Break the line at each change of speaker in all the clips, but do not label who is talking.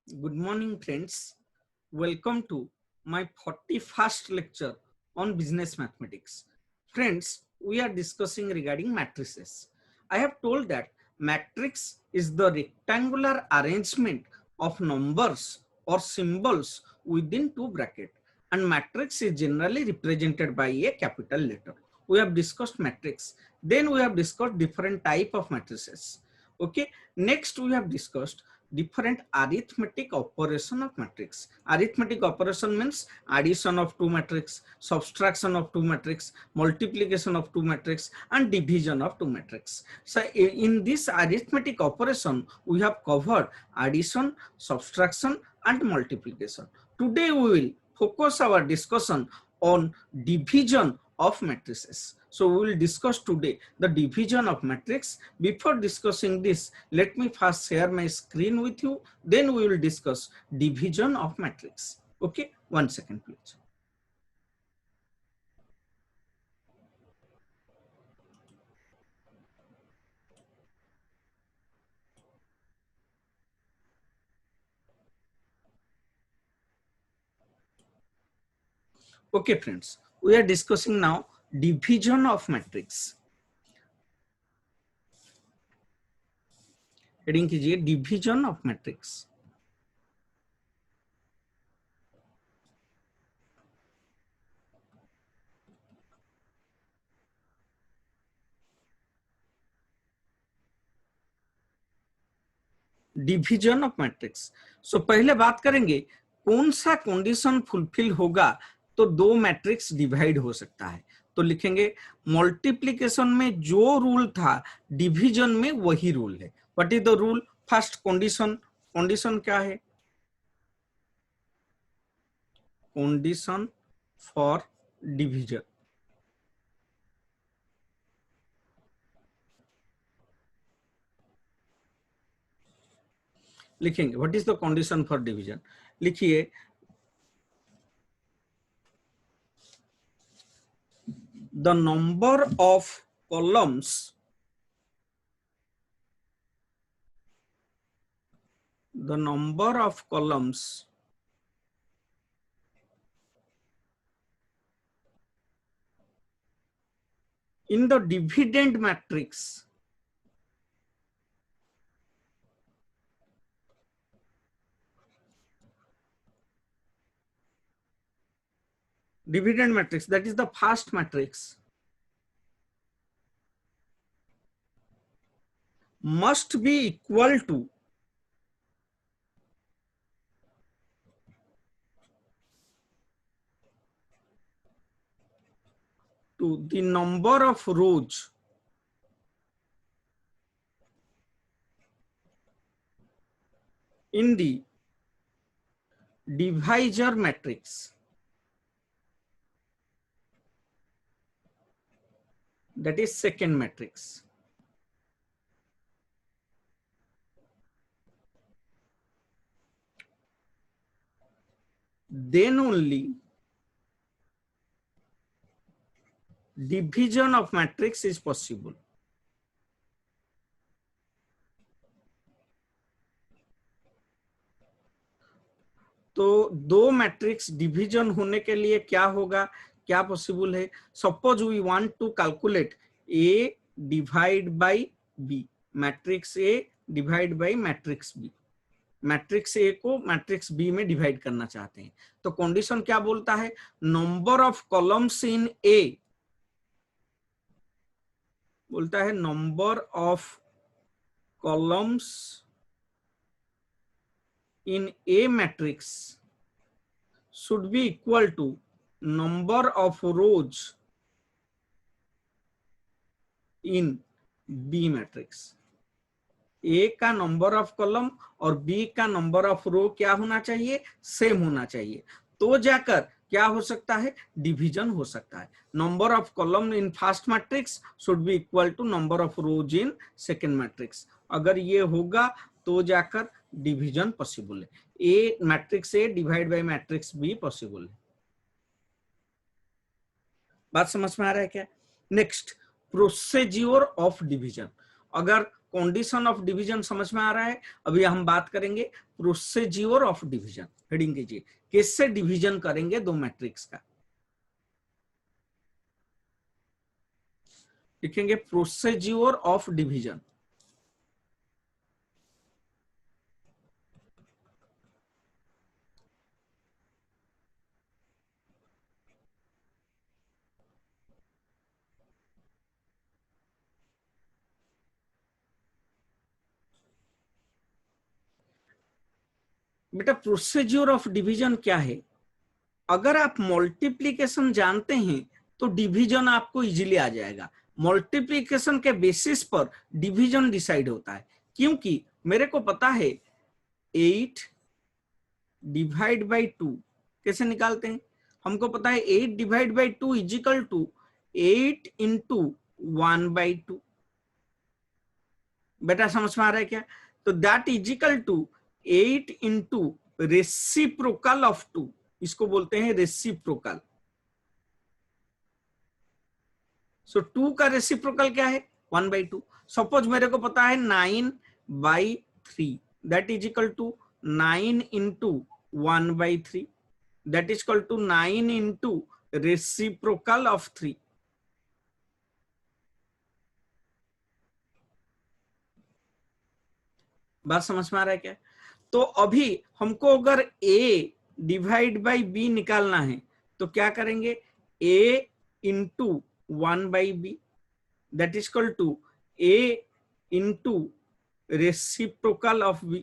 Good morning, friends. Welcome to my 41st lecture on business mathematics. Friends, we are discussing regarding matrices. I have told that matrix is the rectangular arrangement of numbers or symbols within two brackets, and matrix is generally represented by a capital letter. We have discussed matrix. Then we have discussed different type of matrices. Okay. Next, we have discussed different arithmetic operation of matrix. Arithmetic operation means addition of two matrix, subtraction of two matrix, multiplication of two matrix, and division of two matrix. So in this arithmetic operation, we have covered addition, subtraction, and multiplication. Today we will focus our discussion on division of matrices. So we will discuss today the division of matrix. Before discussing this, let me first share my screen with you. Then we will discuss division of matrix. Okay, 1 second please. Okay friends, we are discussing now division of matrix. Heading कीजिए division of matrix. Division of matrix. So पहले बात करेंगे कौन सा condition fulfil होगा तो दो matrix divide हो सकता है. तो लिखेंगे मल्टीप्लिकेशन में जो रूल था डिवीजन में वही रूल है. What is the rule? First condition. Condition क्या है? Condition for division. लिखेंगे what is the condition for division. लिखिए the number of columns in the dividend matrix that is the first matrix must be equal to the number of rows in the divisor matrix, that is second matrix. Then only division of matrix is possible. तो दो matrix division होने के लिए क्या होगा, क्या possible है? Suppose we want to calculate A divide by B, matrix A divide by matrix B. Matrix A को मैट्रिक्स बी में डिवाइड करना चाहते हैं तो कंडीशन क्या बोलता है? नंबर ऑफ कॉलम्स इन ए, बोलता है number of columns in A matrix should be equal to number of rows in B matrix. A का नंबर ऑफ कॉलम और B का नंबर ऑफ रो क्या होना चाहिए? सेम होना चाहिए. तो जाकर क्या हो सकता है? डिवीजन हो सकता है. Number of column in first matrix should be equal to number of rows in second matrix. अगर ये होगा तो जाकर डिवीजन पॉसिबल है. A matrix A divide by matrix B possible है. बात समझ में आ रहा है क्या? Next, procedure of division. अगर कंडीशन ऑफ डिवीजन समझ में आ रहा है। अभी हम बात करेंगे प्रोसीजर ऑफ डिवीजन। हेडिंग कीजिए, कैसे डिवीजन करेंगे दो मैट्रिक्स का। लिखेंगे प्रोसीजर ऑफ डिवीजन। बेटा प्रोसीजर ऑफ डिवीजन क्या है? अगर आप मल्टीप्लीकेशन जानते हैं तो डिवीजन आपको इजीली आ जाएगा। मल्टीप्लीकेशन के बेसिस पर डिवीजन डिसाइड होता है, क्योंकि मेरे को पता है 8 डिवाइड बाई 2 कैसे निकालते हैं। हमको पता है 8 divide by 2 is equal to 8 into 1/2। बेटा समझ में आ रहा है क्या? तो that is equal to 8 into reciprocal of 2, इसको बोलते हैं रेसिप्रोकल। सो 2 का रेसिप्रोकल क्या है? 1/2। सपोज मेरे को पता है 9/3, that is equal to 9 into 1/3, that is equal to 9 into reciprocal of 3। बात समझ में आ रहा है क्या? तो अभी हमको अगर a डिवाइड बाई b निकालना है तो क्या करेंगे? a into 1/b, that is equal to a into reciprocal of b।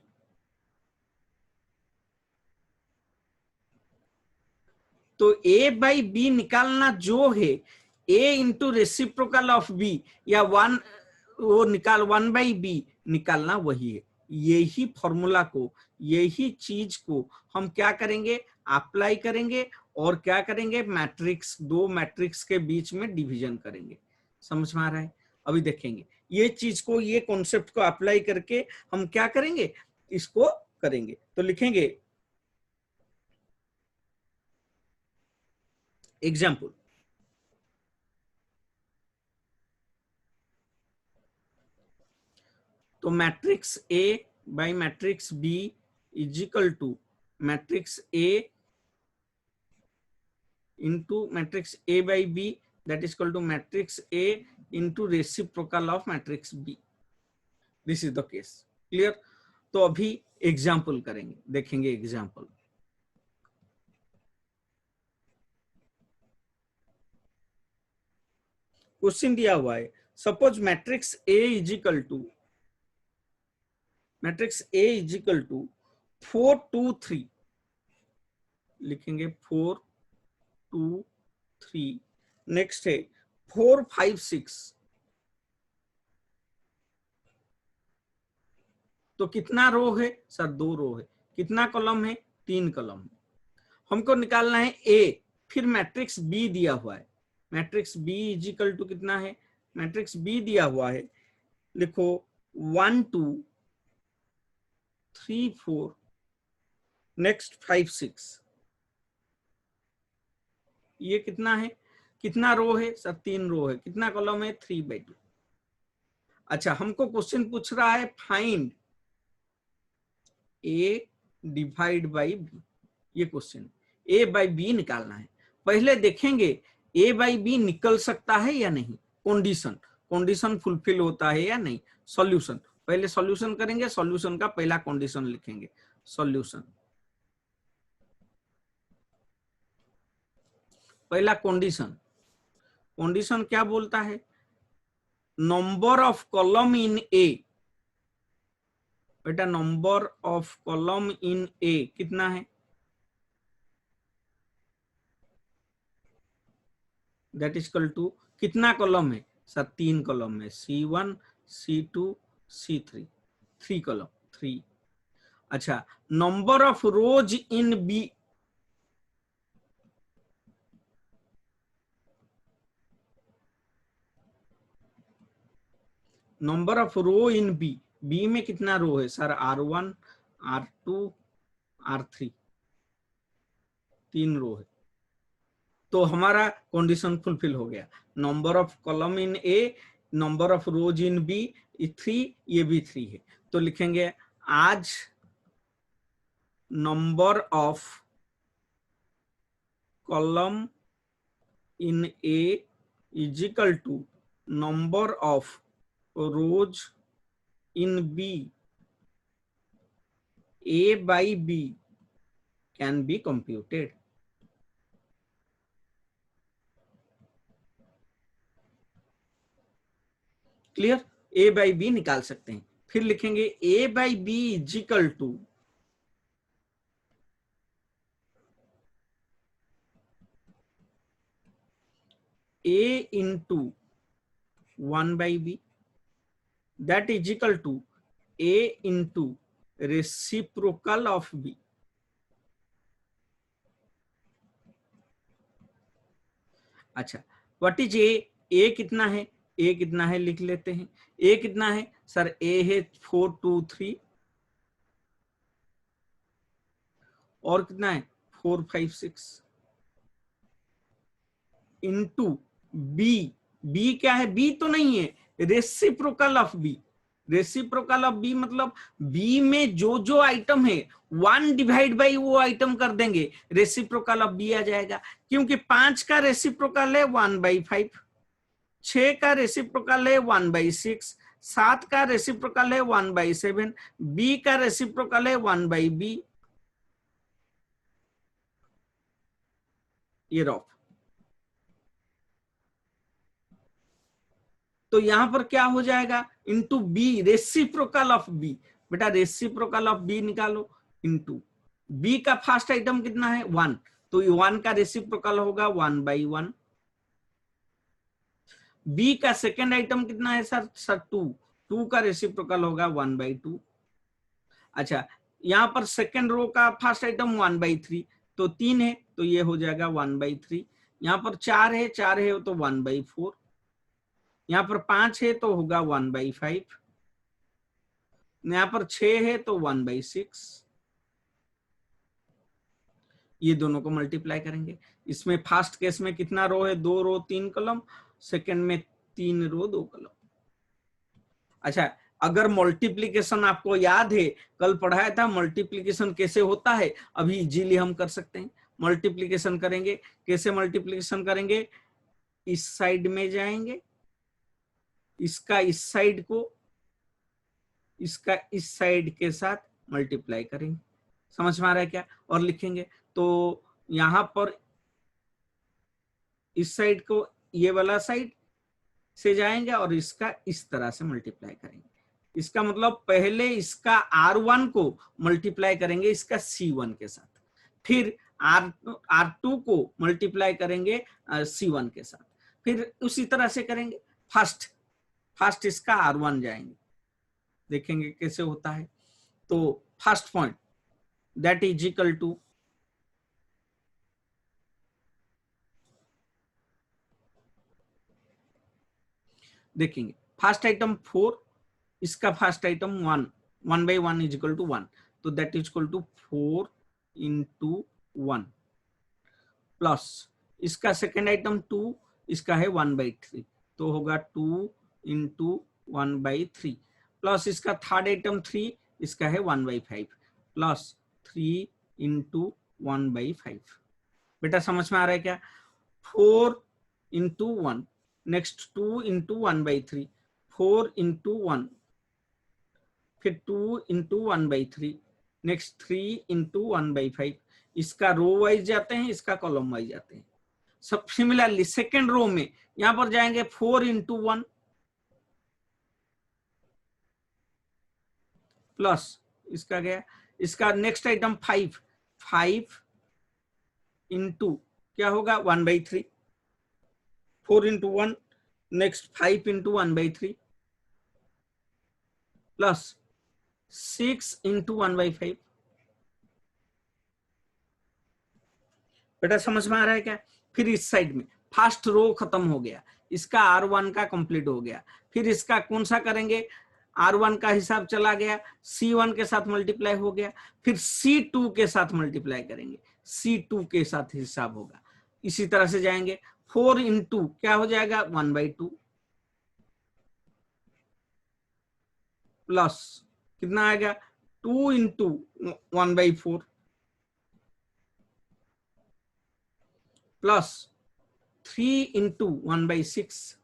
तो a बाई b निकालना जो है a into reciprocal of b या 1 वो निकाल 1/b निकालना वही है। यही फॉर्मूला को, यही चीज को हम क्या करेंगे? अप्लाई करेंगे और क्या करेंगे? मैट्रिक्स, दो मैट्रिक्स के बीच में डिवीजन करेंगे। समझ में आ रहा है? अभी देखेंगे ये चीज को, ये कॉन्सेप्ट को अप्लाई करके हम क्या करेंगे, इसको करेंगे। तो लिखेंगे एग्जाम्पल। तो matrix A by matrix B is equal to matrix A into matrix A by B, that is equal to matrix A into reciprocal of matrix B. This is the case. Clear? तो अभी example करेंगे, देखेंगे example. Question दिया हुआ है, suppose matrix A is equal to, matrix A is equal to 4 2 3, लिखेंगे 4 2 3। Next है 4 5 6। तो कितना रो है सर? 2 रो है। कितना कॉलम है? 3 कॉलम। हमको निकालना है ए, फिर मैट्रिक्स बी दिया हुआ है। Matrix B is equal to कितना है? मैट्रिक्स बी दिया हुआ है, लिखो 1 2 3 4, नेक्स्ट 5 6। ये कितना है? कितना रो है सर? 3 रो है। कितना कॉलम है? 3/2। अच्छा, हमको क्वेश्चन पूछ रहा है find A divide by B. ये क्वेश्चन ए बाई बी निकालना है। पहले देखेंगे ए बाई बी निकल सकता है या नहीं, कंडीशन, कंडीशन फुलफिल होता है या नहीं। सॉल्यूशन, पहले सॉल्यूशन करेंगे। सॉल्यूशन का पहला कंडीशन लिखेंगे, सॉल्यूशन। पहला कंडीशन, कंडीशन क्या बोलता है? Number of column in A. बेटा number of column in A कितना है? दैट इज इक्वल टू, कितना कॉलम है सर? 3 कॉलम है, C1 C2 C3, 3 कॉलम, 3। अच्छा, number of rows in B. Number of row in B, B में कितना रो है सर? R1 R2 R3, 3 रो है। तो हमारा कंडीशन फुलफिल हो गया। Number of column in A, number of rows in B ये 3, ये भी 3 है, तो लिखेंगे आज number of column in A is equal to number of rows in B, A by B can be computed. Clear? A by B निकाल सकते हैं। फिर लिखेंगे A by B is equal to A into 1 by B, that is equal to A into reciprocal of B. अच्छा, what is a कितना है? ए कितना है लिख लेते हैं। ए कितना है सर? ए है 4 2 3, और कितना है 4 5 6 इंटू बी। बी क्या है? बी तो नहीं है, reciprocal of B. Reciprocal of B मतलब बी में जो जो आइटम है 1 डिवाइड बाई वो आइटम कर देंगे, रेसिप्रोकल ऑफ बी आ जाएगा। क्योंकि 5 का रेसिप्रोकल है 1/5, 6 का रेसिप्रोकल है 1/6, 7 का रेसिप्रोकल है 1/7, बी का रेसिप्रोकल है 1/b। ये रॉफ। तो यहां पर क्या हो जाएगा? Into B, reciprocal of B. बेटा रेसिप्रोकल ऑफ बी निकालो, इंटू बी का फर्स्ट आइटम कितना है 1, तो 1 का रेसिप्रोकल होगा 1/1। बी का सेकेंड आइटम कितना है सर? 2 का रेसिप्रोकल होगा 1/2। अच्छा, यहां पर सेकेंड रो का फर्स्ट आइटम 1/3, तो 3 है तो ये हो जाएगा 1/3। यहां पर 4 है तो 1/4। यहां पर 5 है तो होगा 1/5। यहां पर 6 है तो 1/6। ये दोनों को मल्टीप्लाई करेंगे। इसमें फर्स्ट केस में कितना रो है? 2 रो 3 कॉलम, सेकंड में 3 रो 2 कॉलम। अच्छा, अगर मल्टीप्लीकेशन आपको याद है, कल पढ़ाया था मल्टीप्लीकेशन कैसे होता है, अभी इजीली हम कर सकते हैं। मल्टीप्लीकेशन करेंगे, कैसे मल्टीप्लीकेशन करेंगे? इस साइड में जाएंगे, इसका इस साइड को इसका इस साइड के साथ मल्टीप्लाई करेंगे। समझ में आ रहा है क्या? और लिखेंगे तो यहां पर इस साइड को ये वाला साइड से जाएंगे और इसका इस तरह से मल्टीप्लाई करेंगे। इसका मतलब पहले इसका R1 को मल्टीप्लाई करेंगे इसका C1 के साथ, फिर R2 को मल्टीप्लाई करेंगे C1 के साथ, फिर उसी तरह से करेंगे। फर्स्ट इसका R1 जाएंगे, देखेंगे कैसे होता है। तो first point that is equal to देखेंगे फर्स्ट आइटम 4, इसका first item 1, 1/1 is equal to 1, तो that is equal to 4 into 1 plus इसका सेकेंड आइटम 2, इसका है 1/3, तो होगा 2 into 1/3 प्लस इसका थर्ड आइटम 3, इसका है 1/5 प्लस 3 into 1/5। बेटा समझ में आ रहा है क्या? 4 into 1, नेक्स्ट 2 into 1/3, 4 into 1, फिर 2 into 1/3, नेक्स्ट 3 into 1/5। इसका रो वाइज जाते हैं, इसका कॉलम वाइज जाते हैं। सब सिमिलरली सेकेंड रो में यहां पर जाएंगे 4 into 1 प्लस इसका गया, इसका नेक्स्ट आइटम 5 into क्या होगा 1/3, 4 into 1, next 5 into 1/3 plus 6 into 1/5। बेटा समझ में आ रहा है क्या? फिर इस साइड में फर्स्ट रो खत्म हो गया, इसका R1 का कंप्लीट हो गया, फिर इसका कौन सा करेंगे? R1 का हिसाब चला गया, C1 के साथ मल्टीप्लाई हो गया, फिर C2 के साथ मल्टीप्लाई करेंगे, C2 के साथ हिसाब होगा। इसी तरह से जाएंगे 4 into क्या हो जाएगा 1/2 प्लस कितना आएगा 2 इंटू 1/4 प्लस 3 इंटू 1/6,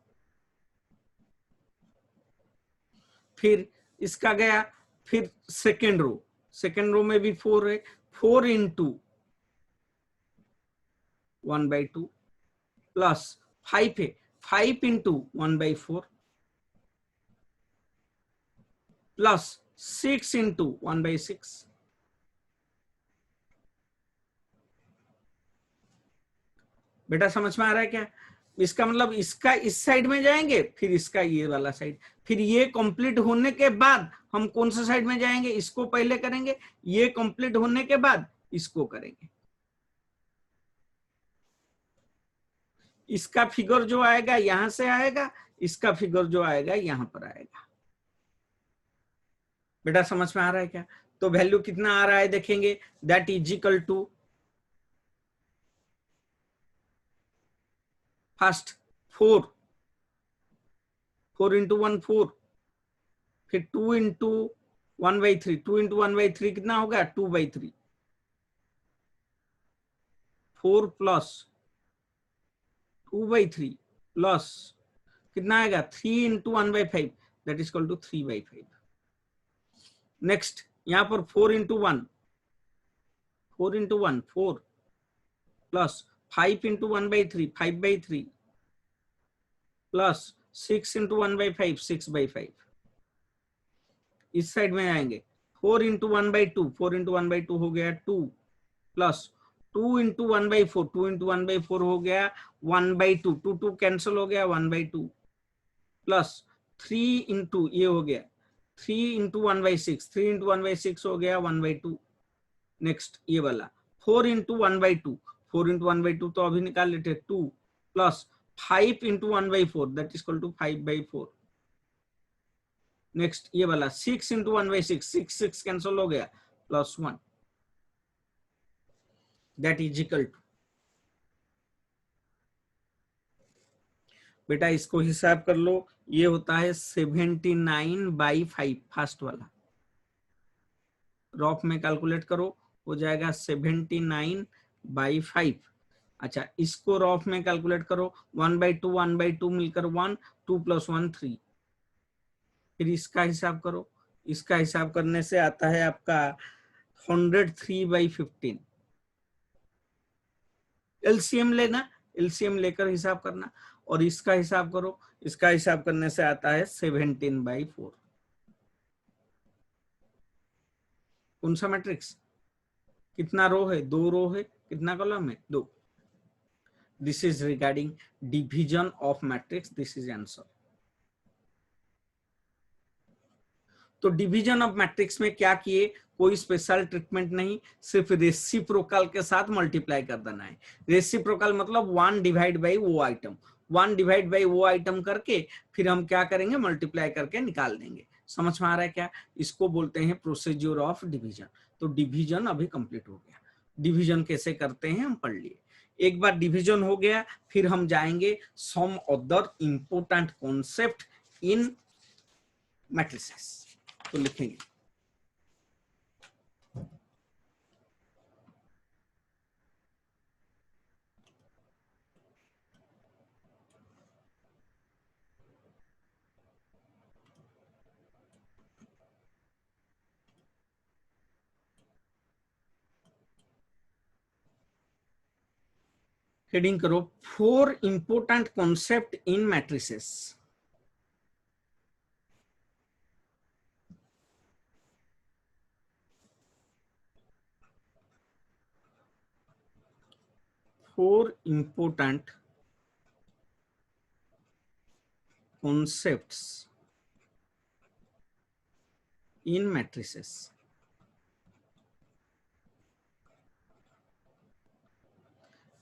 फिर इसका गया, फिर सेकेंड रो में भी 4 है, 4 इंटू 1/2 प्लस 5 है, 5 इंटू 1/4 प्लस 6 इंटू 1/6। बेटा समझ में आ रहा है क्या? इसका मतलब इसका इस साइड में जाएंगे, फिर इसका ये वाला साइड, फिर ये कंप्लीट होने के बाद हम कौन सा साइड में जाएंगे, इसको पहले करेंगे, ये कंप्लीट होने के बाद इसको करेंगे। इसका फिगर जो आएगा यहां से आएगा, इसका फिगर जो आएगा यहां पर आएगा। बेटा समझ में आ रहा है क्या? तो वैल्यू कितना आ रहा है देखेंगे, that is equal to first 4 into 1 4, फिर 2 इंटू 1/3, 2 इंटू 1/3 कितना होगा 2/3, 4 प्लस 2/3 प्लस कितना आएगा 3 into 1/5, that is equal to 3/5। Next यहां पर 4 into 1, 4 plus 5 into 1/3, 5/3 plus 6 into 1/5, 6/5। इस साइड में आएंगे 4 इंटू 1/2, 4 इंटू 1/2 हो गया 2 प्लस 2 इंटू 1/4, 2 इंटू 1/4 हो गया 1/2, 2 कैंसिल हो गया 1/2 प्लस 3 इंटू ये हो गया 3 इंटू 1/6, 3 इंटू 1/6 हो गया 1/2। नेक्स्ट ये वाला 4 इंटू 1/2, 4 इंटू 1/2 तो अभी निकाल लेते 2 plus 5 into 1/4, that is equal to 5/4। Next ये वाला 6 इंटू 1/6, 6 कैंसिल हो गया plus 1, that is equal to, बेटा इसको हिसाब कर लो, ये होता है 79/5, फर्स्ट वाला रॉफ में कैलकुलेट करो, हो जाएगा 79/5। अच्छा इसको रॉफ में कैलकुलेट करो, 1/2 1/2 मिलकर 1, 2 प्लस 1 3, फिर इसका हिसाब करो, इसका हिसाब करने से आता है आपका 103/15। एलसीएम लेना, एलसीएम लेकर हिसाब करना, और इसका हिसाब करो, इसका हिसाब करने से आता है 17/4। कौन सा मैट्रिक्स, कितना रो है, 2 रो है, कितना कॉलम है 2। This is regarding division of matrix, this is answer. तो डिवीजन ऑफ मैट्रिक्स में क्या किए, कोई स्पेशल ट्रीटमेंट नहीं, सिर्फ रेसिप्रोकल के साथ मल्टीप्लाई कर देना है। रेसिप्रोकल मतलब 1 डिवाइड बाई वो आइटम, 1 डिवाइड बाई वो आइटम करके फिर हम क्या करेंगे, मल्टीप्लाई करके निकाल देंगे। समझ में आ रहा है क्या? इसको बोलते हैं प्रोसीजर ऑफ डिवीजन। तो डिवीजन अभी कंप्लीट हो गया। डिवीजन कैसे करते हैं हम पढ़ लिए। एक बार डिवीजन हो गया, फिर हम जाएंगे some other important concept in matrices. तो लिखेंगे हेडिंग करो 4 important concept in matrices. Four important concepts in matrices.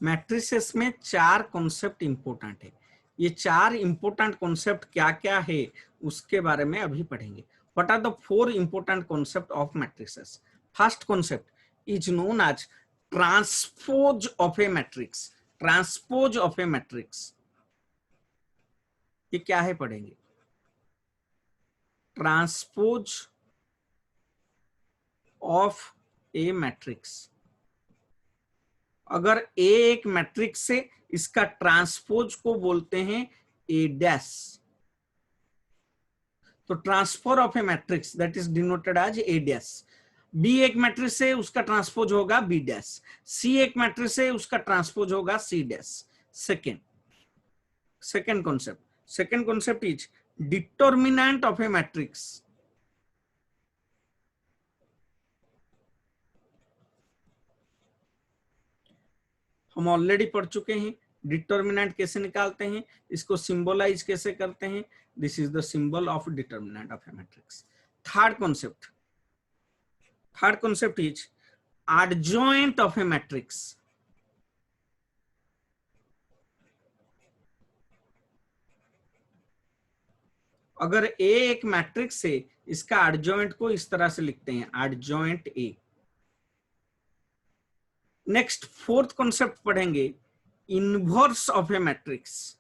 Matrices में 4 कॉन्सेप्ट इंपोर्टेंट है। ये 4 इंपोर्टेंट कॉन्सेप्ट क्या क्या है उसके बारे में अभी पढ़ेंगे। What are the 4 important concept of matrices? First concept is known as transpose of a matrix. Transpose of a matrix ये क्या है पढ़ेंगे। Transpose of a matrix. अगर ए एक मैट्रिक्स से, इसका ट्रांसपोज को बोलते हैं ए डैश। तो transfer of a matrix that is denoted as A dash. B एक मैट्रिक्स से, उसका ट्रांसपोज होगा बी डैश। सी एक मैट्रिक्स से, उसका ट्रांसपोज होगा C dash. second concept is determinant of a matrix। हम ऑलरेडी पढ़ चुके हैं डिटर्मिनेंट कैसे निकालते हैं, इसको सिंबलाइज कैसे करते हैं। This is the symbol of determinant of a matrix. Third concept is adjoint of a matrix. अगर ए एक मैट्रिक्स से, इसका एडजॉइंट को इस तरह से लिखते हैं, adjoint A. Next fourth concept पढ़ेंगे, इनवर्स ऑफ ए मैट्रिक्स।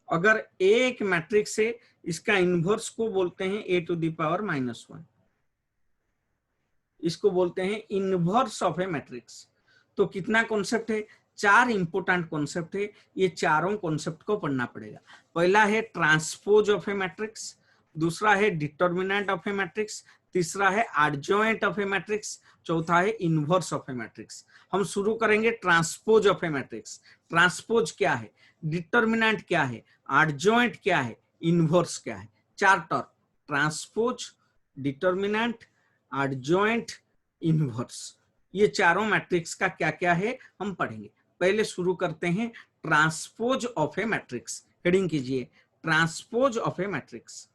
अगर ए एक मैट्रिक्स है, इसका इनवर्स को बोलते हैं ए टू द पावर -1। इसको बोलते हैं इनवर्स ऑफ ए मैट्रिक्स। तो कितना कॉन्सेप्ट है, 4 इंपोर्टेंट कॉन्सेप्ट है। ये चारों कॉन्सेप्ट को पढ़ना पड़ेगा। पहला है ट्रांसपोज ऑफ ए मैट्रिक्स, दूसरा है डिटर्मिनेंट ऑफ ए मैट्रिक्स, तीसरा है एडजॉइंट ऑफ ए मैट्रिक्स, चौथा है इनवर्स ऑफ ए मैट्रिक्स। हम शुरू करेंगे transpose of a matrix. Transpose क्या है, डिटर्मिनेंट क्या है, एडजॉइंट क्या है, इनवर्स क्या है। 4 term, transpose, determinant, adjoint, inverse. ये चारों मैट्रिक्स का क्या क्या है हम पढ़ेंगे। पहले शुरू करते हैं transpose of a matrix. Heading कीजिए, ट्रांसपोज ऑफ ए मैट्रिक्स।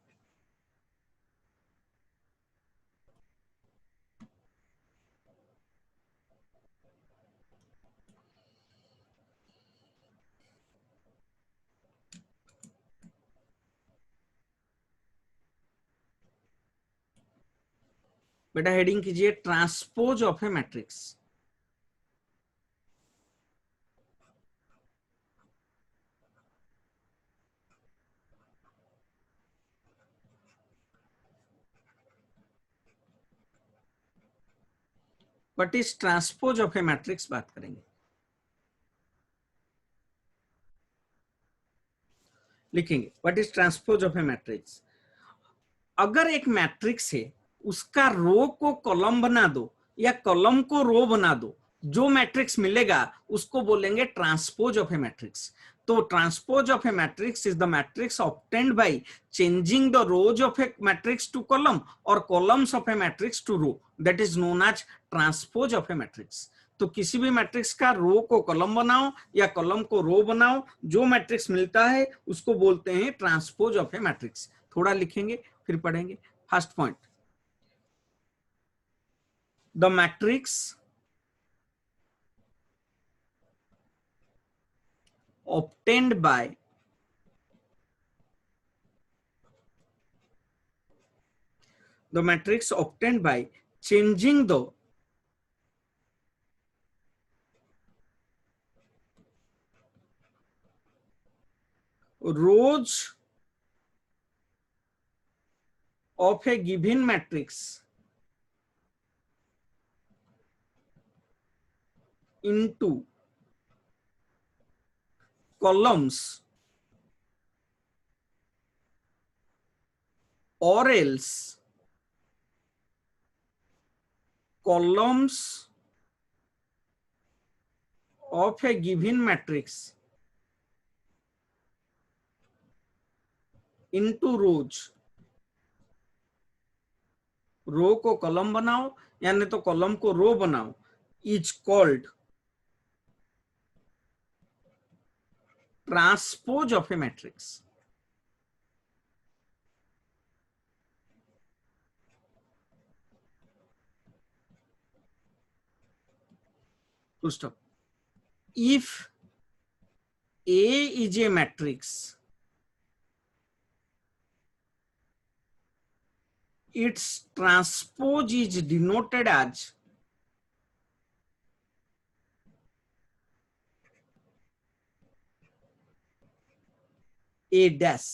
बेटा हेडिंग कीजिए, transpose of a matrix. What is transpose of a matrix बात करेंगे। लिखेंगे what is transpose of a matrix. अगर एक मैट्रिक्स है, उसका रो को कॉलम बना दो या कॉलम को रो बना दो, जो मैट्रिक्स मिलेगा उसको बोलेंगे ट्रांसपोज ऑफ ए मैट्रिक्स। तो transpose of a matrix is the matrix obtained by changing the rows of a matrix to column और columns of a matrix to row, that is known as transpose of a matrix. तो किसी भी matrix का रो को column बनाओ या column को रो बनाओ, जो मैट्रिक्स मिलता है उसको बोलते हैं ट्रांसपोज ऑफ ए मैट्रिक्स। थोड़ा लिखेंगे फिर पढ़ेंगे। First point, the matrix obtained by changing the rows of a given matrix into columns or else columns of a given matrix into rows। रो को कॉलम बनाओ यानी तो कॉलम को रो बनाओ, is called transpose of a matrix. full stop। if A is a matrix, its transpose is denoted as A dash.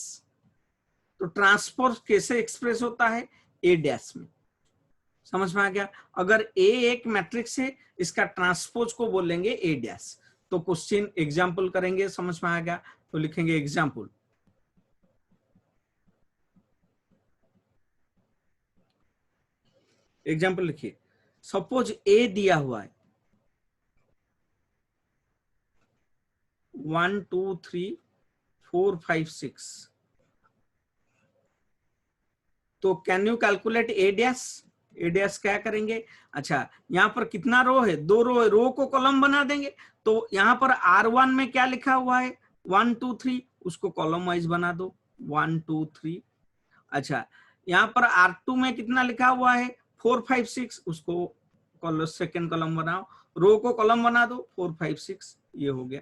तो transpose कैसे express होता है? ए डैश में। समझ में आ गया? अगर ए एक मैट्रिक्स है, इसका ट्रांसपोज को बोलेंगे ए डैश। तो क्वेश्चन एग्जाम्पल करेंगे, समझ में आ गया? तो लिखेंगे एग्जाम्पल। एग्जाम्पल लिखिए, सपोज ए दिया हुआ है 1 2 3 4 5 6। तो can you calculate A dash? A dash क्या करेंगे? अच्छा, यहां पर कितना रो है? 2 रो है, रो को कॉलम बना देंगे। तो यहां पर R1 में क्या लिखा हुआ है? 1 2 3, उसको कॉलम वाइज बना दो, 1 2 3। अच्छा, यहाँ पर R2 में कितना लिखा हुआ है? 4 5 6, उसको कॉलम सेकेंड कॉलम बनाओ, रो को कॉलम बना दो 4 5 6। ये हो गया।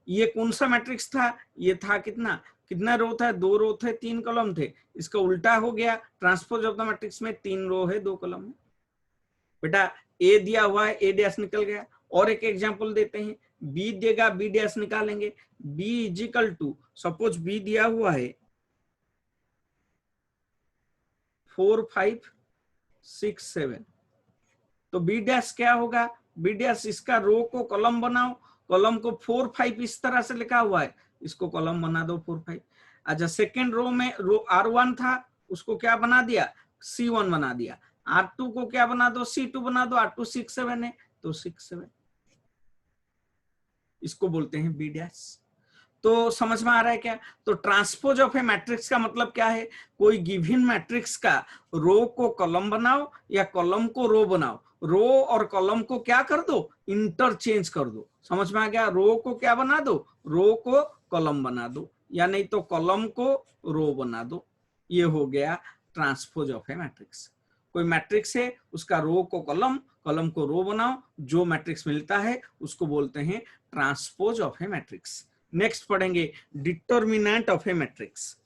ये कौन सा मैट्रिक्स था? ये था कितना? कितना रो था? 2 रो थे, 3 कॉलम थे। इसका उल्टा हो गया, ट्रांसपोज ऑफ द मैट्रिक्स में 3 रो है, 2 कॉलम है। बेटा ए दिया हुआ है, ए डैश निकल गया। और एक एग्जांपल देते हैं, बी देगा, बी डैश निकालेंगे। B is equal to, suppose B दिया हुआ है 4 5 6 7। तो बी डैश क्या होगा? बी डैश, इसका रो को कॉलम बनाओ, कॉलम को 4 5 इस तरह से लिखा हुआ है, इसको कॉलम बना दो 4 5। अच्छा, सेकेंड रो में रो R1 था, उसको क्या बना दिया? C1 बना दिया। R2 को क्या बना दो? C2 बना दो। R2 6 7 है, तो 6 7, इसको बोलते हैं बी डैश। तो समझ में आ रहा है क्या? तो ट्रांसपोज ऑफ ए मैट्रिक्स का मतलब क्या है? कोई गिवन मैट्रिक्स का रो को कॉलम बनाओ या कॉलम को रो बनाओ, रो और कॉलम को क्या कर दो? इंटरचेंज कर दो। समझ में आ गया? रो को क्या बना दो? रो को कॉलम बना दो, या नहीं तो कॉलम को रो बना दो। ये हो गया ट्रांसपोज ऑफ ए मैट्रिक्स। कोई मैट्रिक्स है, उसका रो को कॉलम, कॉलम को रो बनाओ, जो मैट्रिक्स मिलता है उसको बोलते हैं transpose of a matrix. Next पढ़ेंगे determinant of a matrix.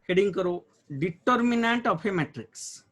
Heading करो determinant of a matrix.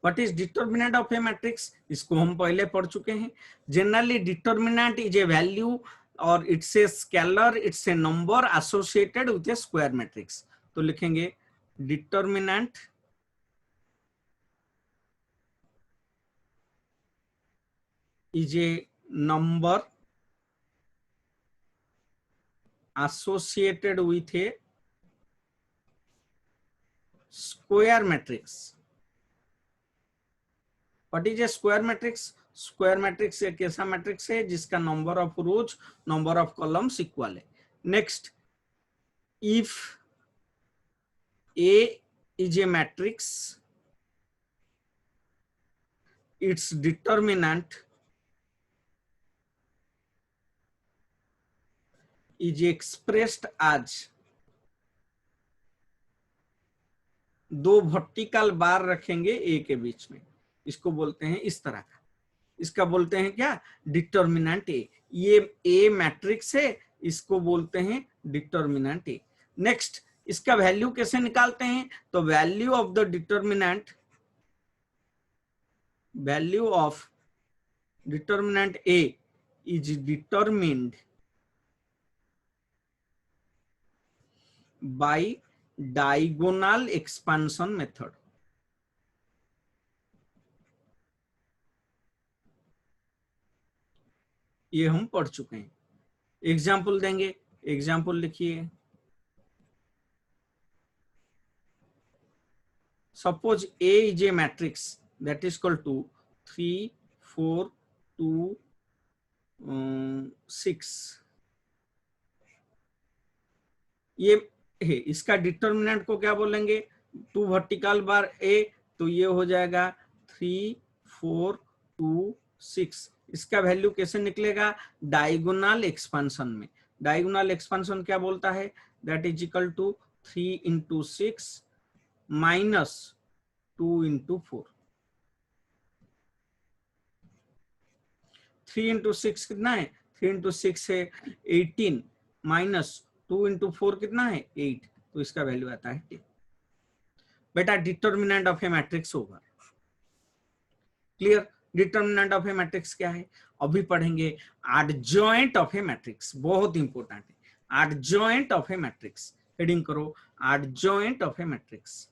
What is determinant of a matrix? इसको हम पहले पढ़ चुके हैं। Generally determinant is a value और it's a scalar, it's a number associated with a square matrix. तो लिखेंगे determinant is a number associated with a square matrix. What is a square matrix? Square matrix एक ऐसा matrix है जिसका number of rows, number of columns equal है। Next, if A is a matrix, its determinant is expressed as, दो vertical bar रखेंगे ए के बीच में, इसको बोलते हैं इस तरह का, इसका बोलते हैं क्या? डिटर्मिनेंट ए। ये ए मैट्रिक्स है, इसको बोलते हैं डिटर्मिनेंट ए। नेक्स्ट, इसका वैल्यू कैसे निकालते हैं? तो value of the determinant, value of determinant A is determined bye diagonal expansion method. ये हम पढ़ चुके हैं। एग्जाम्पल देंगे, एग्जाम्पल लिखिए। Suppose A is a matrix that is equal to 3 4 2 6। ये है, इसका डिटर्मिनेंट को क्या बोलेंगे? 2 वर्टिकल बार A, तो ये हो जाएगा 3 4 2 6। इसका वैल्यू कैसे निकलेगा? डायगोनल एक्सपेंशन में। डायगोनल एक्सपेंशन क्या बोलता है? That is equal to 3 into 6 minus 2 into 4। 3 into 6 कितना है? 3 इंटू 6 है 18 माइनस 2 इंटू 4 कितना है? 8। तो इसका वैल्यू आता है 10। बेटा डिटर्मिनेंट ऑफ ए मैट्रिक्स होगा। Clear? Determinant of a matrix क्या है? अभी पढ़ेंगे। एडजॉइंट ऑफ ए मैट्रिक्स बहुत इंपॉर्टेंट है। Adjoint of a matrix, heading करो एडजॉइंट ऑफ ए मैट्रिक्स।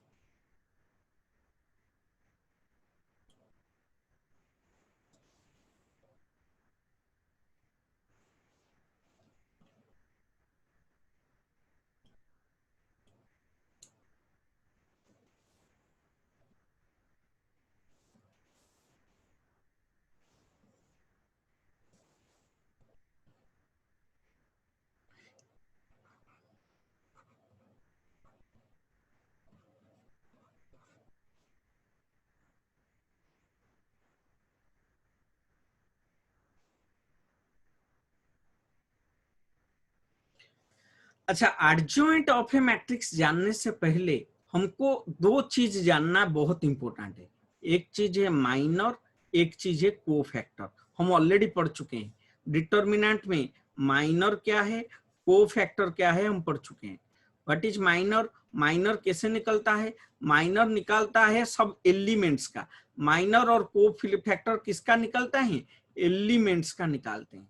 अच्छा, एडजॉइंट ऑफ ए मैट्रिक्स जानने से पहले हमको दो चीज जानना बहुत इंपॉर्टेंट है। एक चीज है माइनर, एक चीज है कोफैक्टर। हम ऑलरेडी पढ़ चुके हैं। डिटर्मिनेंट में माइनर क्या है, कोफैक्टर क्या है, हम पढ़ चुके हैं। What is minor? माइनर कैसे निकलता है? माइनर निकालता है सब एलिमेंट्स का। माइनर और कोफैक्टर किसका निकलता है? एलिमेंट्स का निकालते हैं।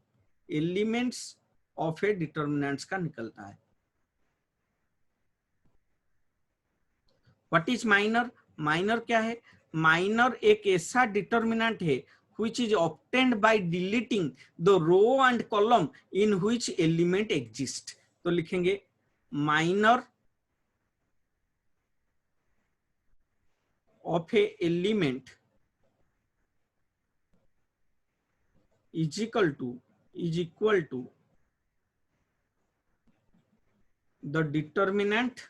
एलिमेंट्स ऑफ ए डिटर्मिनेंट्स का निकलता है। What is minor? माइनर क्या है? माइनर एक ऐसा डिटर्मिनेंट है which is obtained by deleting the row and column in which element exist। तो लिखेंगे minor of a element is equal to the determinant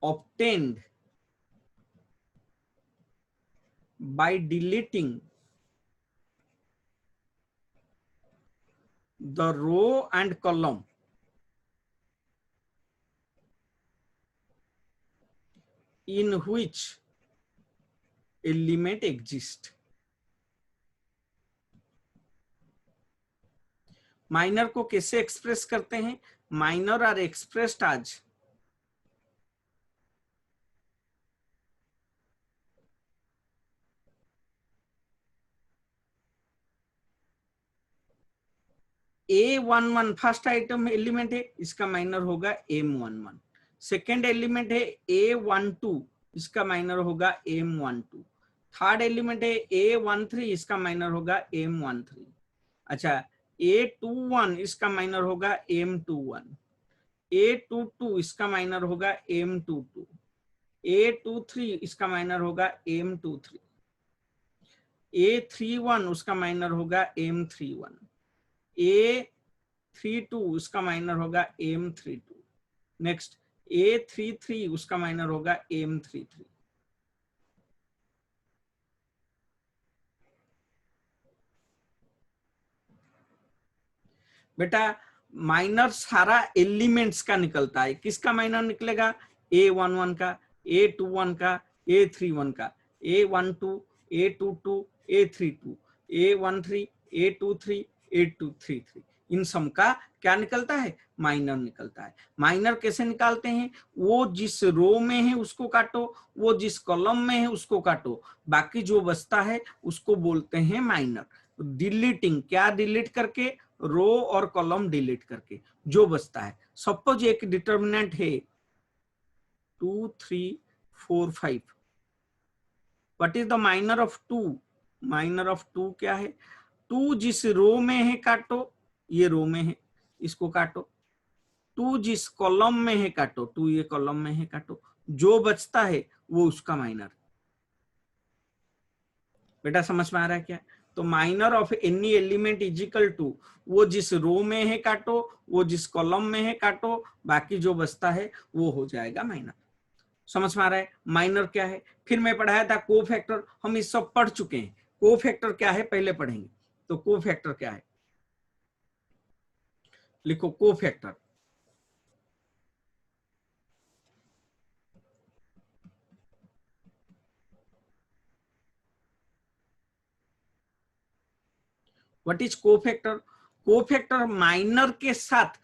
obtained by deleting the row and column in which element exist। Minor को कैसे express करते हैं? Minor are expressed आज A11। First item element है, इसका minor होगा M11। सेकेंड एलिमेंट है A12, इसका माइनर होगा M12। थर्ड एलिमेंट है A13, इसका माइनर होगा M13। अच्छा, A21 इसका माइनर होगा M21। A22 इसका माइनर होगा M22। A23 इसका माइनर होगा M23। A31 उसका माइनर होगा M31। A32 उसका माइनर होगा M32। नेक्स्ट A33 उसका माइनर होगा M33। बेटा माइनर सारा एलिमेंट्स का निकलता है। किसका माइनर निकलेगा? A11 का, A21 का, A31 का, A12, A22, A32, A13, A23, A233। इन सब का क्या निकलता है? माइनर निकलता है। माइनर कैसे निकालते हैं? वो जिस रो में है उसको काटो, वो जिस कॉलम में है उसको काटो, बाकी जो बचता है उसको बोलते हैं माइनर। डिलीटिंग, क्या डिलीट करके? रो और कॉलम डिलीट करके जो बचता है। सपोज एक डिटर्मिनेंट है 2 3 4 5। What is the minor of 2? Minor of 2 क्या है? 2 जिस रो में है काटो, ये रो में है, इसको काटो। 2 जिस कॉलम में है काटो, 2 ये कॉलम में है काटो, जो बचता है वो उसका माइनर। बेटा समझ में आ रहा है क्या? तो minor of any element is equal to वो जिस रो में है काटो, वो जिस कॉलम में है काटो, बाकी जो बचता है वो हो जाएगा माइनर। समझ में आ रहा है? माइनर क्या है, फिर मैं पढ़ाया था को फैक्टर, हम इस सब पढ़ चुके हैं। को फैक्टर क्या है पहले पढ़ेंगे। तो को फैक्टर क्या है, लिखो को फैक्टर। व्हाट इज को फैक्टर? को फैक्टर माइनर के साथ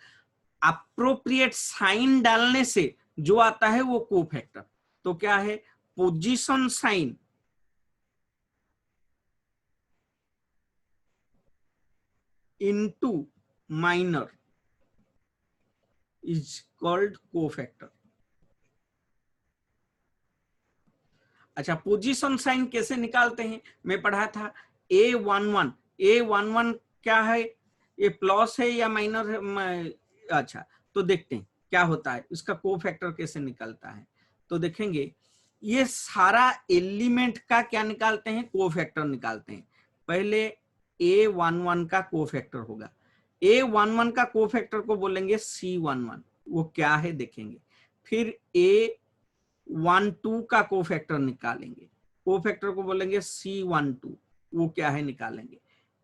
अप्रोप्रिएट साइन डालने से जो आता है वो को फैक्टर। तो क्या है, position sign into minor is called cofactor. अच्छा, पोजीशन साइन कैसे निकालते हैं, मैं पढ़ा था A11। A11 क्या है, ये प्लस है या माइनर है? अच्छा, तो देखते हैं क्या होता है, इसका को फैक्टर कैसे निकलता है। तो देखेंगे ये सारा एलिमेंट का क्या निकालते हैं, को फैक्टर निकालते हैं। पहले A11 का को फैक्टर होगा, A11 का को फैक्टर को बोलेंगे C11, वो क्या है देखेंगे। फिर A12 का को फैक्टर निकालेंगे, को फैक्टर को बोलेंगे C12, वो क्या है निकालेंगे।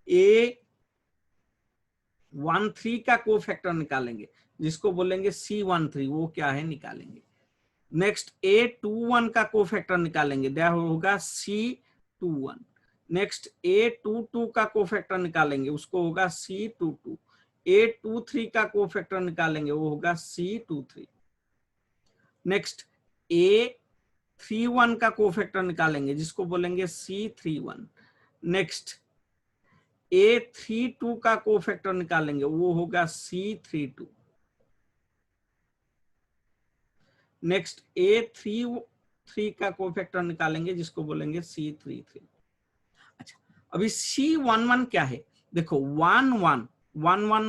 A13 का को फैक्टर निकालेंगे जिसको बोलेंगे C13, वो क्या है निकालेंगे। नेक्स्ट A21 का को फैक्टर निकालेंगे, क्या होगा C21। नेक्स्ट A22 का को फैक्टर निकालेंगे, उसको होगा C22। A23 का को फैक्टर निकालेंगे, वो होगा C23। नेक्स्ट A31 का को फैक्टर निकालेंगे जिसको बोलेंगे C31। नेक्स्ट A32 का को फैक्टर निकालेंगे, वो होगा C32। नेक्स्ट A33 का को फैक्टर निकालेंगे जिसको बोलेंगे C33। अच्छा, अभी C11 क्या है, देखो 1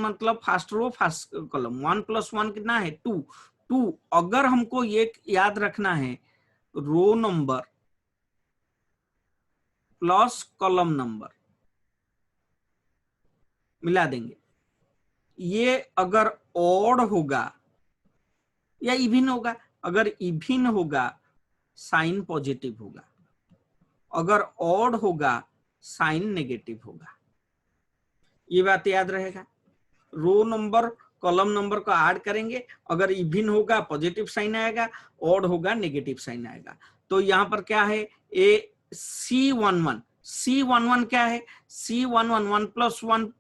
मतलब फर्स्ट रो फर्स्ट कॉलम, 1 + 1 कितना है 2। अगर हमको ये याद रखना है, row number plus column number मिला देंगे। ये अगर ऑड होगा या इविन होगा, अगर इविन होगा साइन पॉजिटिव होगा, अगर ऑड होगा साइन नेगेटिव होगा। ये बात याद रहेगा। रो नंबर कॉलम नंबर को ऐड करेंगे, अगर इविन होगा पॉजिटिव साइन आएगा, ऑड होगा नेगेटिव साइन आएगा। तो यहां पर क्या है, ए C11 क्या है, C11 1 + 1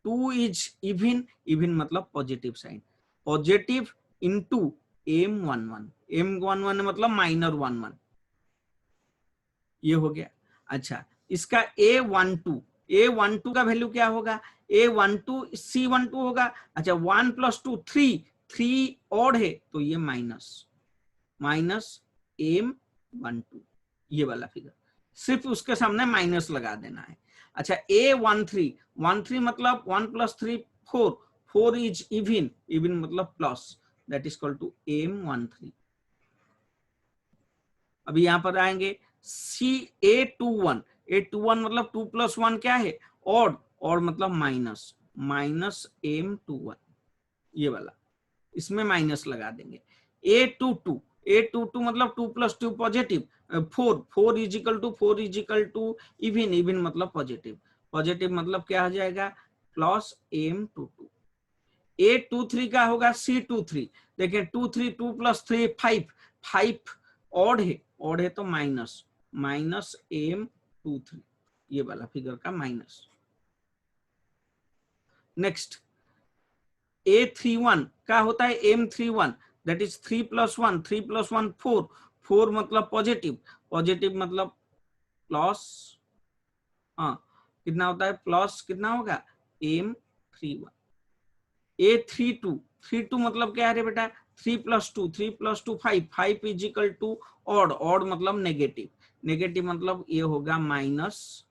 2 इज इविन मतलब positive sign, positive into M11 मतलब -11, ये हो गया। अच्छा, इसका A12 का वैल्यू क्या होगा, A12 C12 होगा। अच्छा, 1 + 2 3 ऑड है तो ये माइनस M12, ये वाला फिगर, सिर्फ उसके सामने माइनस लगा देना है। अच्छा, A13 मतलब 1 + 3 4 इज इविन मतलब plus, that is called to M13। अभी यहां पर आएंगे A21 मतलब 2 + 1 क्या है ऑड मतलब माइनस M21, ये वाला, इसमें माइनस लगा देंगे। A22 मतलब 2 + 2 positive, 4 is equal to even मतलब पॉजिटिव मतलब क्या हो जाएगा प्लस M22। A23 का होगा C23, देखिए 2 + 3 5 ऑड है तो माइनस M23, ये वाला फिगर का माइनस। नेक्स्ट A31 का होता है M31, दैट इज 3 + 1 4 मतलब पॉजिटिव मतलब प्लस, हाँ कितना होता है प्लस, कितना होगा M31। A32 मतलब क्या है रे बेटा, 3 + 2 5 इज इक्वल टू ऑड मतलब नेगेटिव मतलब ये होगा माइनस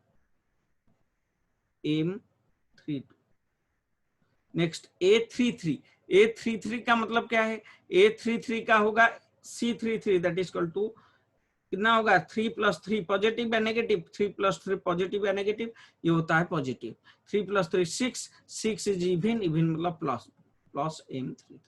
M32। नेक्स्ट A33 का मतलब क्या है, A33 का होगा C33, that is equal to कितना होगा 3 + 3 पॉजिटिव या नेगेटिव, 3 + 3 पॉजिटिव या नेगेटिव, ये होता है पॉजिटिव। 3 + 3 6 इज इविन मतलब प्लस M33।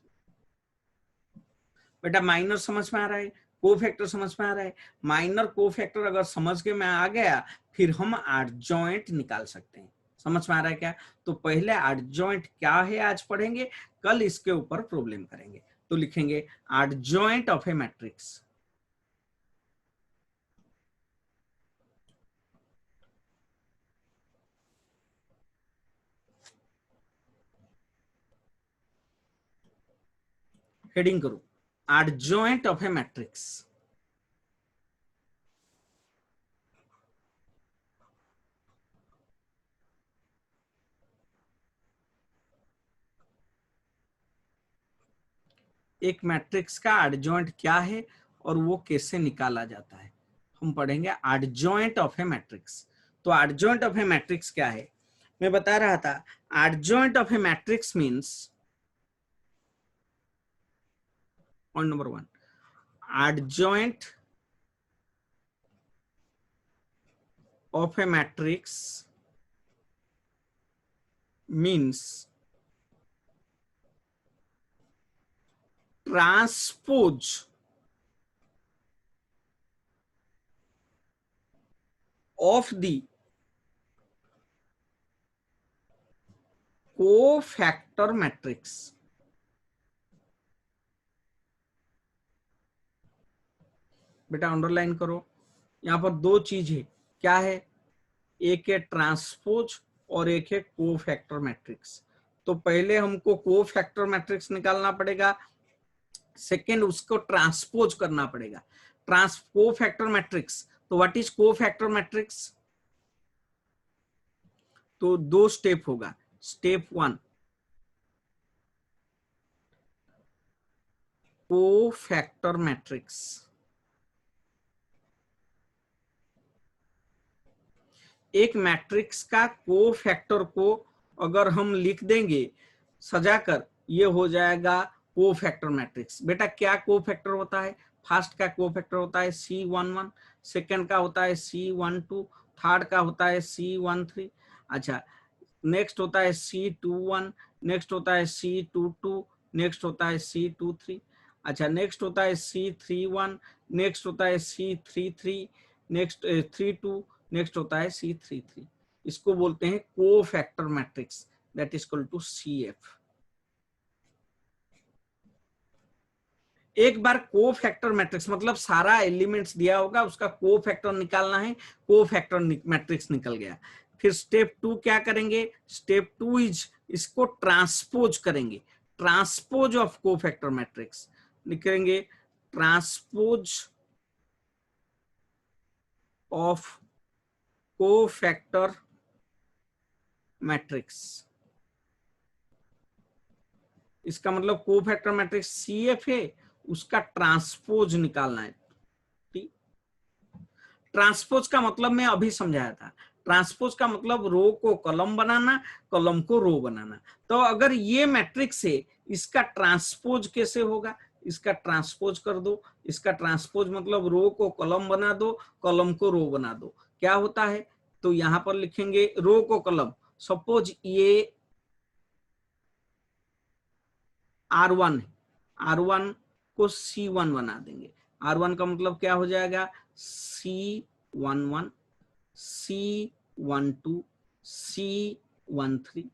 बेटा माइनस समझ में आ रहा है, कोफैक्टर समझ में आ रहा है? माइनर कोफैक्टर अगर समझ के में आ गया, फिर हम एडजॉइंट निकाल सकते हैं। समझ में आ रहा है क्या? तो पहले एडजॉइंट क्या है आज पढ़ेंगे, कल इसके ऊपर प्रॉब्लम करेंगे। तो लिखेंगे adjoint of a matrix. Heading करो एडजॉइंट ऑफ ए मैट्रिक्स। एक मैट्रिक्स का एडजॉइंट क्या है और वो कैसे निकाला जाता है, हम पढ़ेंगे एडजॉइंट ऑफ ए मैट्रिक्स। तो एडजॉइंट ऑफ ए मैट्रिक्स क्या है, मैं बता रहा था। Adjoint of a matrix means, point number 1, adjoint of a matrix means transpose of the cofactor matrix। बेटा अंडरलाइन करो, यहां पर दो चीज है, क्या है, एक है ट्रांसपोज और एक है कोफैक्टर मैट्रिक्स। तो पहले हमको कोफैक्टर मैट्रिक्स निकालना पड़ेगा, सेकेंड उसको ट्रांसपोज करना पड़ेगा। कोफैक्टर मैट्रिक्स, तो व्हाट इज कोफैक्टर मैट्रिक्स? तो दो स्टेप होगा। Step 1, cofactor matrix. एक मैट्रिक्स का कोफैक्टर को अगर हम लिख देंगे सजाकर, ये हो जाएगा कोफैक्टर मैट्रिक्स। बेटा क्या कोफैक्टर होता है? फर्स्ट का कोफैक्टर होता है C11, सेकंड का होता है C12, थर्ड का होता है C13। अच्छा, नेक्स्ट होता है C21, नेक्स्ट होता है C22, नेक्स्ट होता है C23। अच्छा, नेक्स्ट होता है C31, नेक्स्ट होता है C33, नेक्स्ट 32, नेक्स्ट होता है C33। इसको बोलते हैं cofactor matrix, that is equal to CF। एक बार कोफैक्टर मैट्रिक्स मतलब सारा एलिमेंट्स दिया होगा, उसका कोफैक्टर निकालना है, कोफैक्टर मैट्रिक्स निकल गया। फिर स्टेप 2 क्या करेंगे? स्टेप 2 इज इसको ट्रांसपोज करेंगे, ट्रांसपोज ऑफ कोफैक्टर मैट्रिक्स लिखेंगे, ट्रांसपोज ऑफ कोफैक्टर मैट्रिक्स। इसका मतलब कोफैक्टर मैट्रिक्स CF है, उसका ट्रांसपोज निकालना है। ठीक, ट्रांसपोज का मतलब मैं अभी समझाया था। ट्रांसपोज का मतलब रो को कॉलम बनाना, कॉलम को रो बनाना। तो अगर ये मैट्रिक्स है, इसका ट्रांसपोज कैसे होगा? इसका ट्रांसपोज कर दो। इसका ट्रांसपोज मतलब रो को कॉलम बना दो, कॉलम को रो बना दो। क्या होता है? तो यहां पर लिखेंगे रो को कॉलम। सपोज ये R1 है, R1 को C1 बना देंगे। R1 का मतलब क्या हो जाएगा? C11, C12, C13।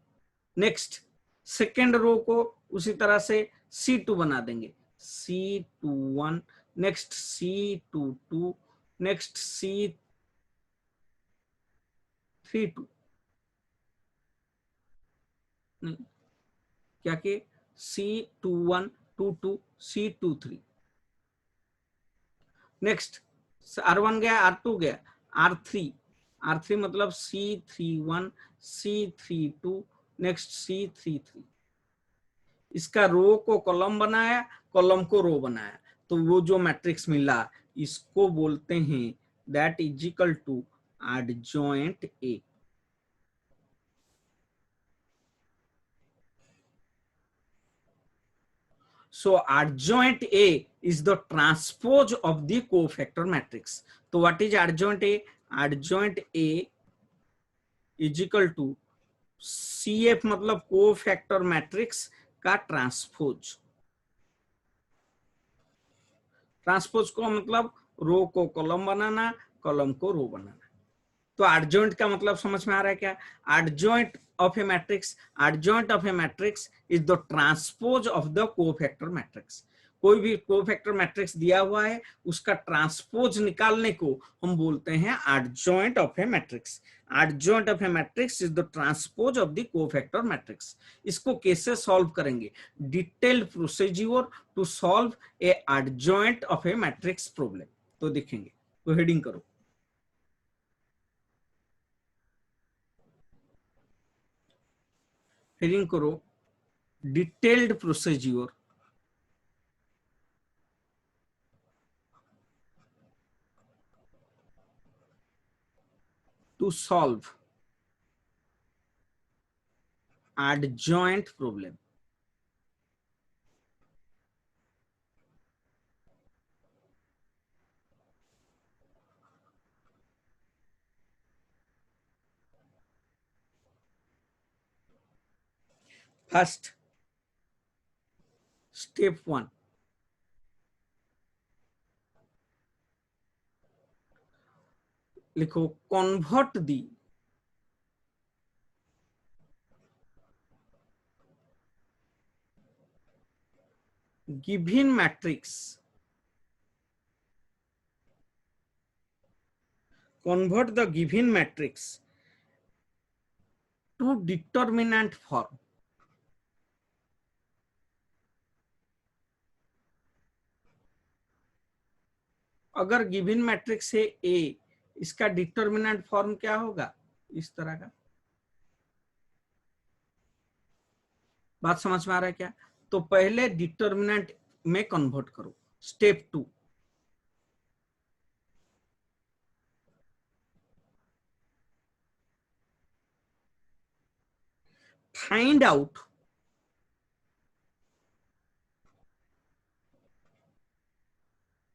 Next second row को उसी तरह से C2 बना देंगे, C21, next C22, next C32। क्या के C21, 22, C23। नेक्स्ट R1 गया, R2 गया, R3, R3 मतलब C31, C32, नेक्स्ट C33। इसका रो को कॉलम बनाया, कॉलम को रो बनाया, तो वो जो मैट्रिक्स मिला इसको बोलते हैं that is equal to adjoint A. So adjoint A is the transpose of the cofactor matrix. So what is adjoint A? Adjoint A is equal to CF मतलब cofactor matrix का ट्रांसपोज। ट्रांसपोज को मतलब रो को column बनाना, column को रो बनाना। तो adjoint का मतलब समझ में आ रहा है क्या? Adjoint of a matrix, adjoint of a matrix is the transpose of the cofactor matrix. कोई भी कोफैक्टर मैट्रिक्स दिया हुआ है, उसका ट्रांसपोज निकालने को हम बोलते हैं adjoint of a matrix. Adjoint of a matrix is the transpose of the cofactor matrix. इसको कैसे सॉल्व करेंगे? Detailed procedure to solve a adjoint of a matrix problem. तो देखेंगे, तो हेडिंग करो, हेडिंग करो detailed procedure to solve adjoint problem। First step 1, लिखो convert the given matrix, convert the given matrix to determinant form। अगर given matrix है ए, इसका determinant form क्या होगा? इस तरह का। बात समझ में आ रहा है क्या? तो पहले डिटर्मिनेंट में कन्वर्ट करो। Step 2, find out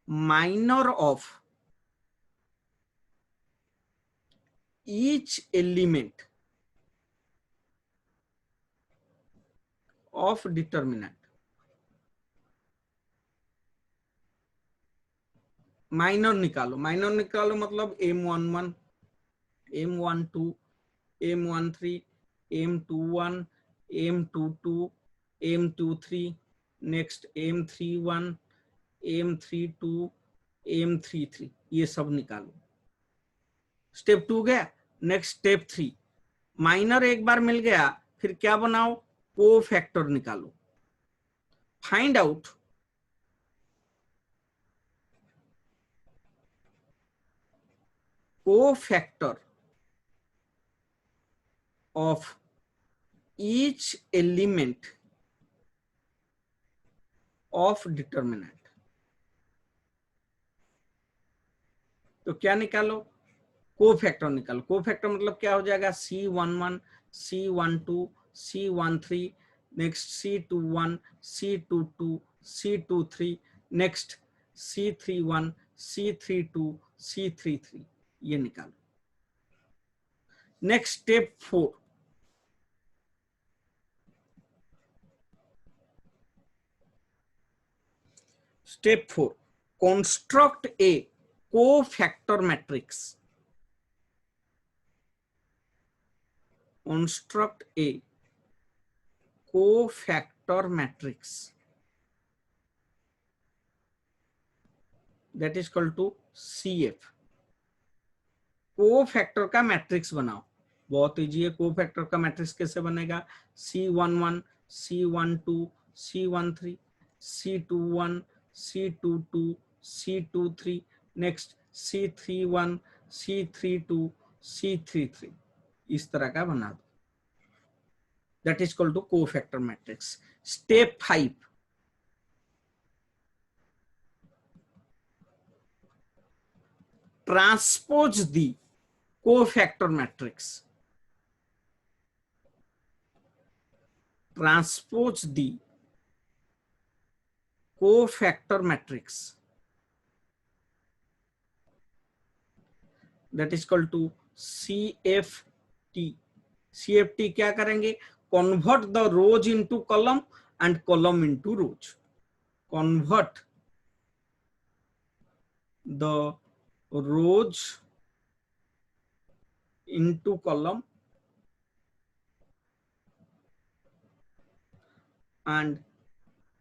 minor of each element of determinant। Minor निकालो, माइनर निकालो मतलब M11, M12, M13, M21, M22, M23, next M31, M32, M33, ये सब निकालो। स्टेप 2 गया। नेक्स्ट स्टेप 3, माइनर एक बार मिल गया, फिर क्या बनाओ? कोफैक्टर निकालो। Find out cofactor of each element of determinant। तो क्या निकालो? कोफैक्टर निकालो। कोफैक्टर मतलब क्या हो जाएगा? C11, C12, C13, next C21, C22, C23, next C31, C32, C33, ये निकालो। Next step 4, step 4, construct a cofactor matrix। construct a cofactor matrix that is equal to CF। Cofactor का मैट्रिक्स बनाओ। बहुत इजी है। कोफैक्टर का matrix कैसे बनेगा? C11, C12, C13, C21, C22, C23, next C31, C32, C33, इस तरह का बना दो। That is equal to cofactor matrix. Step 5, transpose the cofactor matrix, transpose the cofactor matrix that is equal to CFT। CFT क्या करेंगे? convert the rows into column and column into rows। convert the rows into column and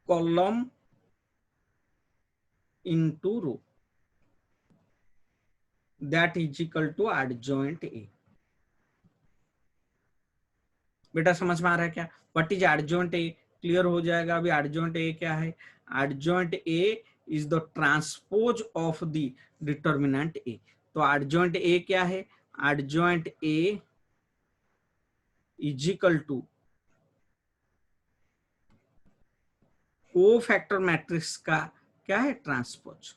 column into row, that is equal to adjoint A. बेटा समझ में आ रहा है क्या? What is adjoint A? Clear हो जाएगा अभी एडजॉइंट ए क्या है. Adjoint A is the transpose of the determinant A. तो एडजॉइंट ए क्या है? Adjoint A is equal to cofactor matrix का क्या है? Transpose.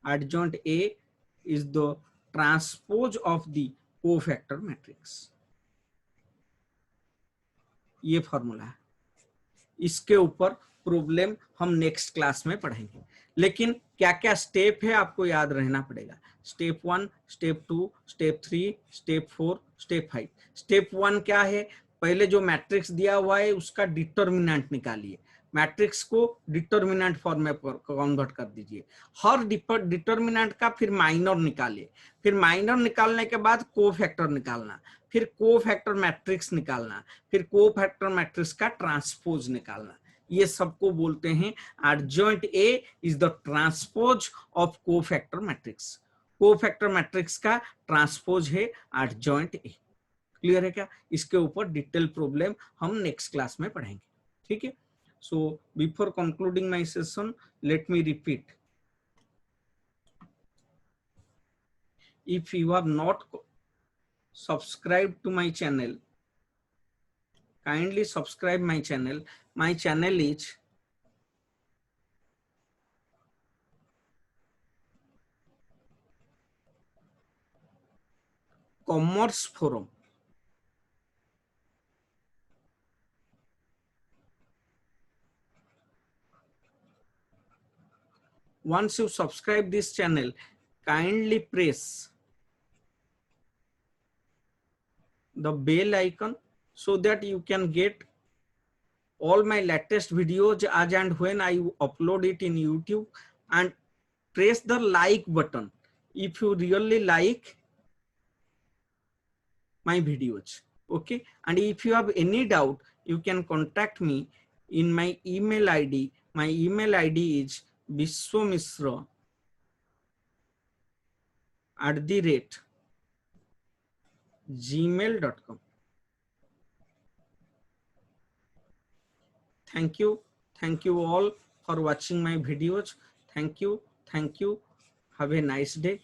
Adjoint A is the transpose of the cofactor matrix. ये फॉर्मूला है. इसके ऊपर प्रॉब्लम हम नेक्स्ट क्लास में पढ़ेंगे, लेकिन क्या क्या स्टेप है आपको याद रहना पड़ेगा. Step 1, step 2, step 3, step 4, step 5. Step 1 क्या है? पहले जो मैट्रिक्स दिया हुआ है उसका डिटर्मिनेंट निकालिए. मैट्रिक्स को डिटर्मिनेंट फॉर्म में कन्वर्ट कर दीजिए. हर डिटर्मिनेंट का फिर माइनर निकालिए. फिर माइनर निकालने के बाद कोफैक्टर निकालना, फिर कोफैक्टर मैट्रिक्स निकालना, फिर कोफैक्टर मैट्रिक्स का ट्रांसपोज निकालना. ये सबको बोलते हैं adjoint A is the transpose of cofactor matrix. Cofactor matrix का ट्रांसपोज है एडजॉइंट ए. क्लियर है क्या? इसके ऊपर डिटेल प्रॉब्लम हम नेक्स्ट क्लास में पढ़ेंगे. ठीक है. So before concluding my session, let me repeat. If you have not subscribed to my channel, kindly subscribe my channel. My channel is Commerce Forum. Once you subscribe this channel, kindly press the bell icon so that you can get all my latest videos as and when I upload it in YouTube, and press the like button if you really like my videos. Okay. And if you have any doubt, you can contact me in my email ID. My email ID is biswamisra@gmail.com. Thank you. Thank you all for watching my videos. Thank you. Thank you. Have a nice day.